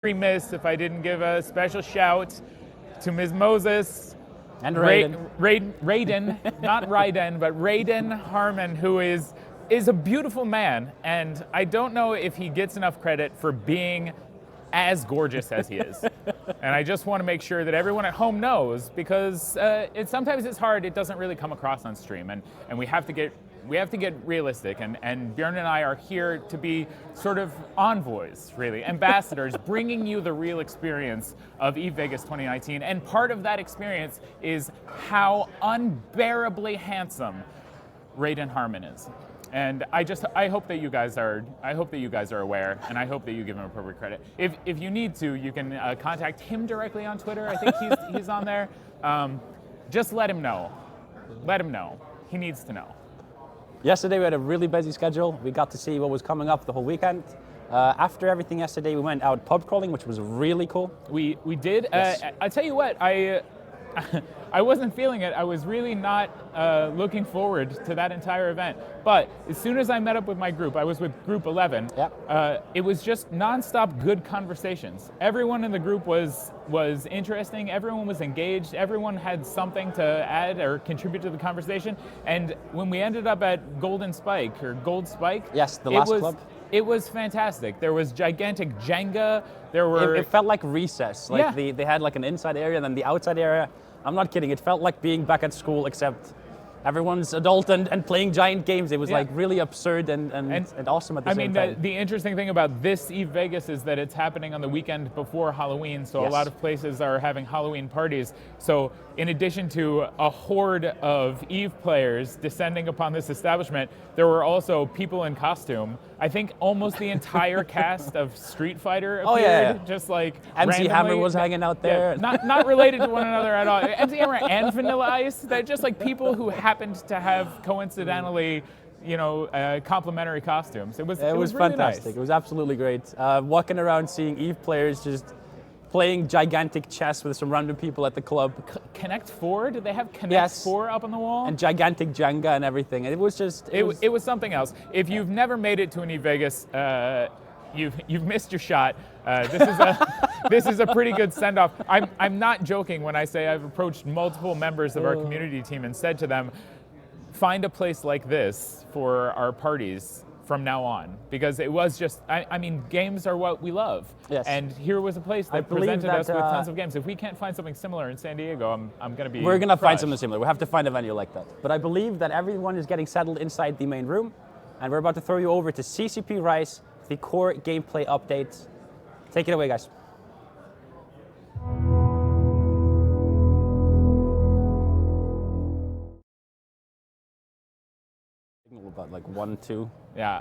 remiss if I didn't give a special shout to Ms. Moses and Raiden. Raiden, not Raiden, but Raiden Harmon, who is a beautiful man, and I don't know if he gets enough credit for being as gorgeous as he is. And I just want to make sure that everyone at home knows, because sometimes it's hard, it doesn't really come across on stream, and we have to get realistic, and Bjorn and I are here to be sort of envoys, really, ambassadors, bringing you the real experience of EVE Vegas 2019, and part of that experience is how unbearably handsome Raiden Harmon is. And I hope that you guys are aware, and I hope that you give him appropriate credit. If you need to, you can contact him directly on Twitter. I think he's on there. Just let him know. Let him know. He needs to know. Yesterday we had a really busy schedule. We got to see what was coming up the whole weekend. After everything yesterday, we went out pub crawling, which was really cool. We did. Yes. I tell you what, I wasn't feeling it. I was really not looking forward to that entire event. But as soon as I met up with my group, I was with group 11, yep. It was just nonstop good conversations. Everyone in the group was interesting, everyone was engaged, everyone had something to add or contribute to the conversation. And when we ended up at Golden Spike, or Gold Spike, yes, the last club. It was fantastic. There was gigantic Jenga. It felt like recess. Like yeah. They had like an inside area and then the outside area. I'm not kidding. It felt like being back at school, except everyone's adult and playing giant games. It was like really absurd and awesome at the same time. The interesting thing about this EVE Vegas is that it's happening on the weekend before Halloween, so yes. A lot of places are having Halloween parties. So in addition to a horde of EVE players descending upon this establishment, there were also people in costume. I think almost the entire cast of Street Fighter appeared, just like MC Hammer was hanging out there. Yeah, not related to one another at all. MC Hammer and Vanilla Ice, they're just like people who happened to have coincidentally, complementary costumes. It was really fantastic. Nice. It was absolutely great. Walking around seeing EVE players just playing gigantic chess with some random people at the club. Connect 4? Did they have Connect 4 up on the wall? And gigantic Jenga and everything. It was just... It was something else. If you've never made it to an EVE Vegas, you've missed your shot. This is a pretty good send-off. I'm not joking when I say I've approached multiple members of our community team and said to them, find a place like this for our parties from now on, because it was just, games are what we love. Yes. And here was a place that presented us with tons of games. If we can't find something similar in San Diego, I'm going to be We're going to find something similar. We have to find a venue like that. But I believe that everyone is getting settled inside the main room, and we're about to throw you over to CCP Rise, the core gameplay updates. Take it away, guys. About like 1, 2. Yeah.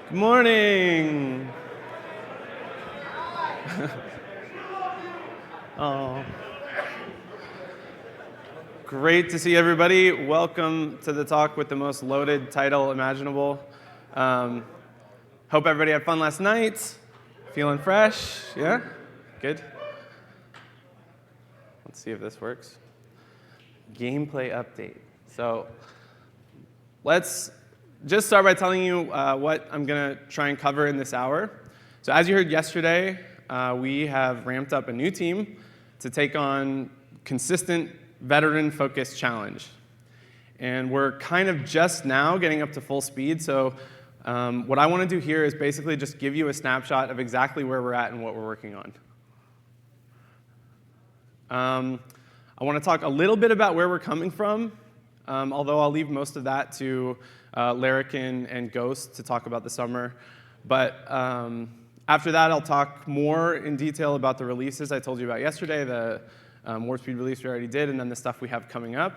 Good morning. Oh. Great to see everybody. Welcome to the talk with the most loaded title imaginable. Hope everybody had fun last night. Feeling fresh? Yeah? Good? Let's see if this works. Gameplay update. So let's just start by telling you what I'm going to try and cover in this hour. So as you heard yesterday, we have ramped up a new team to take on consistent veteran-focused challenge. And we're kind of just now getting up to full speed, so what I want to do here is basically just give you a snapshot of exactly where we're at and what we're working on. I want to talk a little bit about where we're coming from, although I'll leave most of that to Larrikin and Ghost to talk about the summer. But after that, I'll talk more in detail about the releases I told you about yesterday, the Warp Speed release we already did, and then the stuff we have coming up.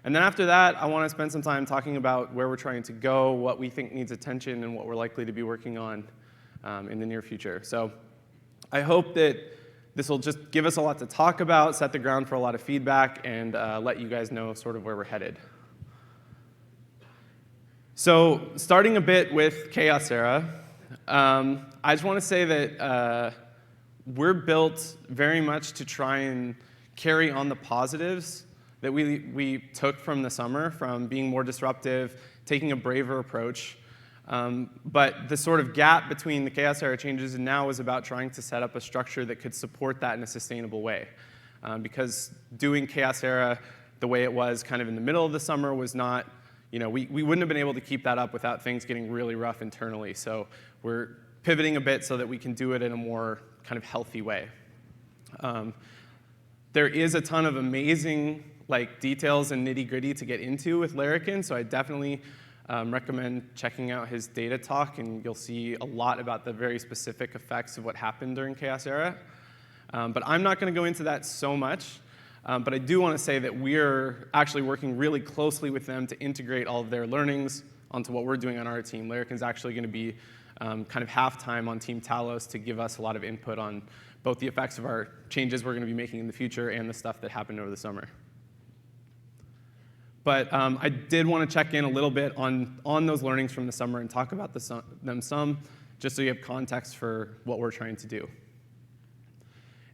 And then after that, I want to spend some time talking about where we're trying to go, what we think needs attention, and what we're likely to be working on in the near future. So I hope that this will just give us a lot to talk about, set the ground for a lot of feedback, and let you guys know sort of where we're headed. So starting a bit with Chaos Era, I just want to say that we're built very much to try and carry on the positives that we took from the summer, from being more disruptive, taking a braver approach. But the sort of gap between the chaos era changes and now is about trying to set up a structure that could support that in a sustainable way. Because doing chaos era the way it was kind of in the middle of the summer was not, we wouldn't have been able to keep that up without things getting really rough internally. So we're pivoting a bit so that we can do it in a more kind of healthy way. There is a ton of amazing details and nitty-gritty to get into with Larrikin, so I definitely recommend checking out his data talk, and you'll see a lot about the very specific effects of what happened during Chaos Era. But I'm not going to go into that so much, but I do want to say that we're actually working really closely with them to integrate all of their learnings onto what we're doing on our team. Larrikin's actually going to be kind of half-time on Team Talos to give us a lot of input on both the effects of our changes we're going to be making in the future and the stuff that happened over the summer. But I did want to check in a little bit on those learnings from the summer and talk about them some, just so you have context for what we're trying to do.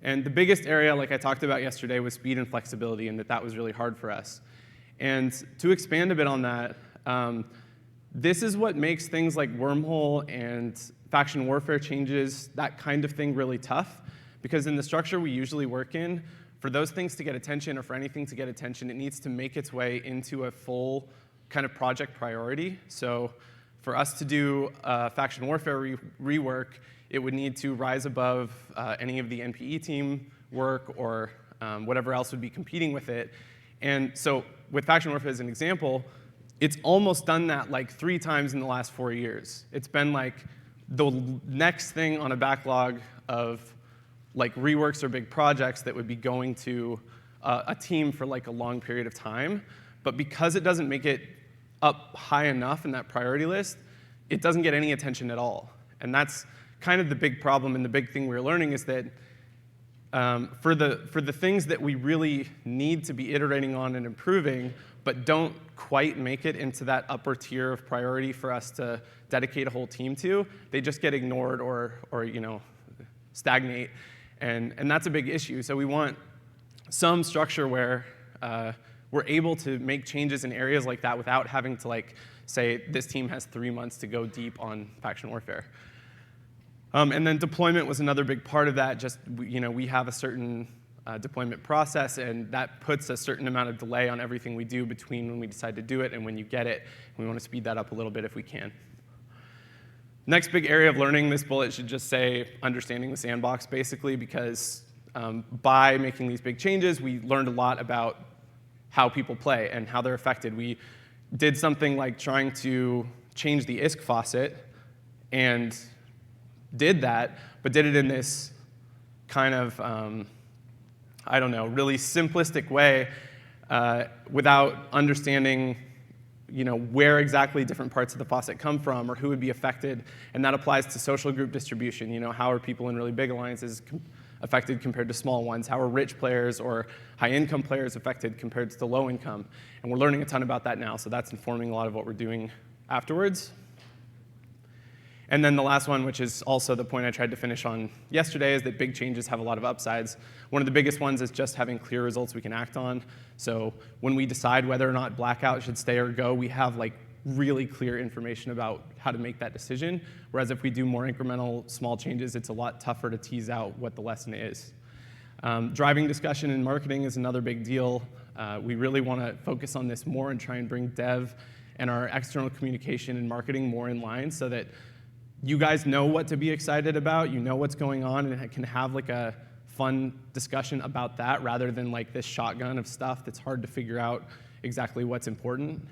And the biggest area, like I talked about yesterday, was speed and flexibility, and that was really hard for us. And to expand a bit on that, this is what makes things like wormhole and faction warfare changes, that kind of thing, really tough. Because in the structure we usually work in, for those things to get attention or for anything to get attention, it needs to make its way into a full kind of project priority. So for us to do faction warfare rework, it would need to rise above any of the NPE team work or whatever else would be competing with it. And so with faction warfare as an example, it's almost done that 3 times in the last 4 years. It's been the next thing on a backlog of reworks or big projects that would be going to a team for a long period of time. But because it doesn't make it up high enough in that priority list, it doesn't get any attention at all. And that's kind of the big problem, and the big thing we're learning is that for the things that we really need to be iterating on and improving, but don't quite make it into that upper tier of priority for us to dedicate a whole team to, they just get ignored or stagnate. And that's a big issue. So we want some structure where we're able to make changes in areas like that without having to say this team has 3 months to go deep on faction warfare. And then deployment was another big part of that. Just we have a certain deployment process, and that puts a certain amount of delay on everything we do between when we decide to do it and when you get it. We want to speed that up a little bit if we can. Next big area of learning, this bullet should just say understanding the sandbox, basically, because by making these big changes, we learned a lot about how people play and how they're affected. We did something like trying to change the ISK faucet and did that, but did it in this kind of, really simplistic way without understanding where exactly different parts of the faucet come from or who would be affected. And that applies to social group distribution. How are people in really big alliances affected compared to small ones? How are rich players or high-income players affected compared to the low-income? And we're learning a ton about that now, so that's informing a lot of what we're doing afterwards. And then the last one, which is also the point I tried to finish on yesterday, is that big changes have a lot of upsides. One of the biggest ones is just having clear results we can act on. So when we decide whether or not blackout should stay or go, we have really clear information about how to make that decision. Whereas if we do more incremental small changes, it's a lot tougher to tease out what the lesson is. Driving discussion in marketing is another big deal. We really want to focus on this more and try and bring dev and our external communication and marketing more in line so that you guys know what to be excited about, you know what's going on, and it can have a fun discussion about that rather than this shotgun of stuff that's hard to figure out exactly what's important.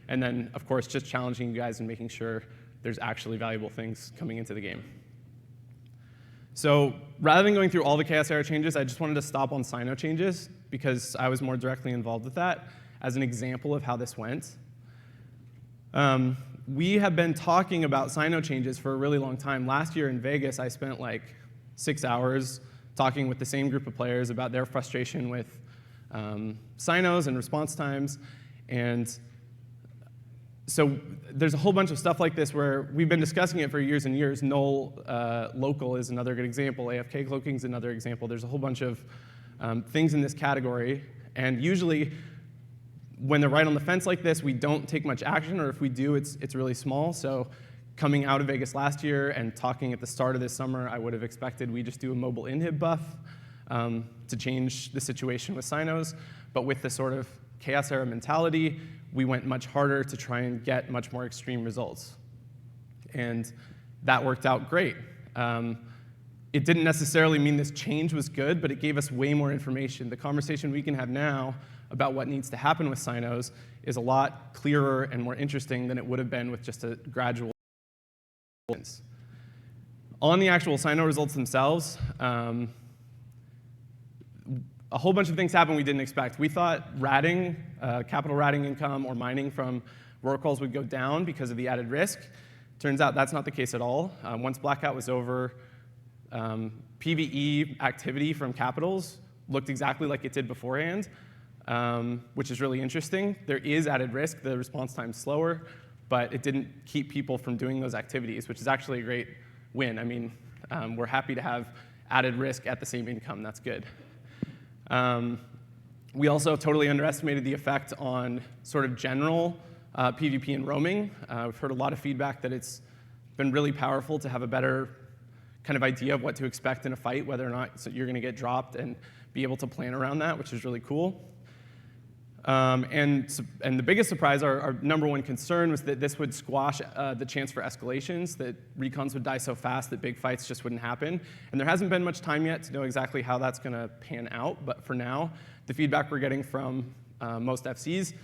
And then, of course, just challenging you guys and making sure there's actually valuable things coming into the game. So rather than going through all the Chaos Era changes, I just wanted to stop on SINO changes because I was more directly involved with that as an example of how this went. We have been talking about SINO changes for a really long time. Last year in Vegas, I spent 6 hours talking with the same group of players about their frustration with SINOs and response times. And so there's a whole bunch of stuff like this where we've been discussing it for years and years. Null local is another good example. AFK cloaking is another example. There's a whole bunch of things in this category. And usually when they're right on the fence like this, we don't take much action, or if we do, it's really small. So coming out of Vegas last year and talking at the start of this summer, I would have expected we just do a mobile inhib buff to change the situation with SINOs. But with the sort of chaos era mentality, we went much harder to try and get much more extreme results. And that worked out great. It didn't necessarily mean this change was good, but it gave us way more information. The conversation we can have now about what needs to happen with SINOs is a lot clearer and more interesting than it would have been with just a gradual. On the actual SINO results themselves, a whole bunch of things happened we didn't expect. We thought ratting, capital ratting income or mining from rorquals would go down because of the added risk. Turns out that's not the case at all. Once blackout was over, PvE activity from capitals looked exactly like it did beforehand, which is really interesting. There is added risk. The response time's slower, but it didn't keep people from doing those activities, which is actually a great win. I mean, we're happy to have added risk at the same income. That's good. We also totally underestimated the effect on sort of general PvP and roaming. We've heard a lot of feedback that it's been really powerful to have a better kind of idea of what to expect in a fight, whether or not you're going to get dropped, and be able to plan around that, which is really cool. And the biggest surprise, our number one concern, was that this would squash the chance for escalations, that recons would die so fast that big fights just wouldn't happen. And there hasn't been much time yet to know exactly how that's going to pan out, but for now, the feedback we're getting from most FCs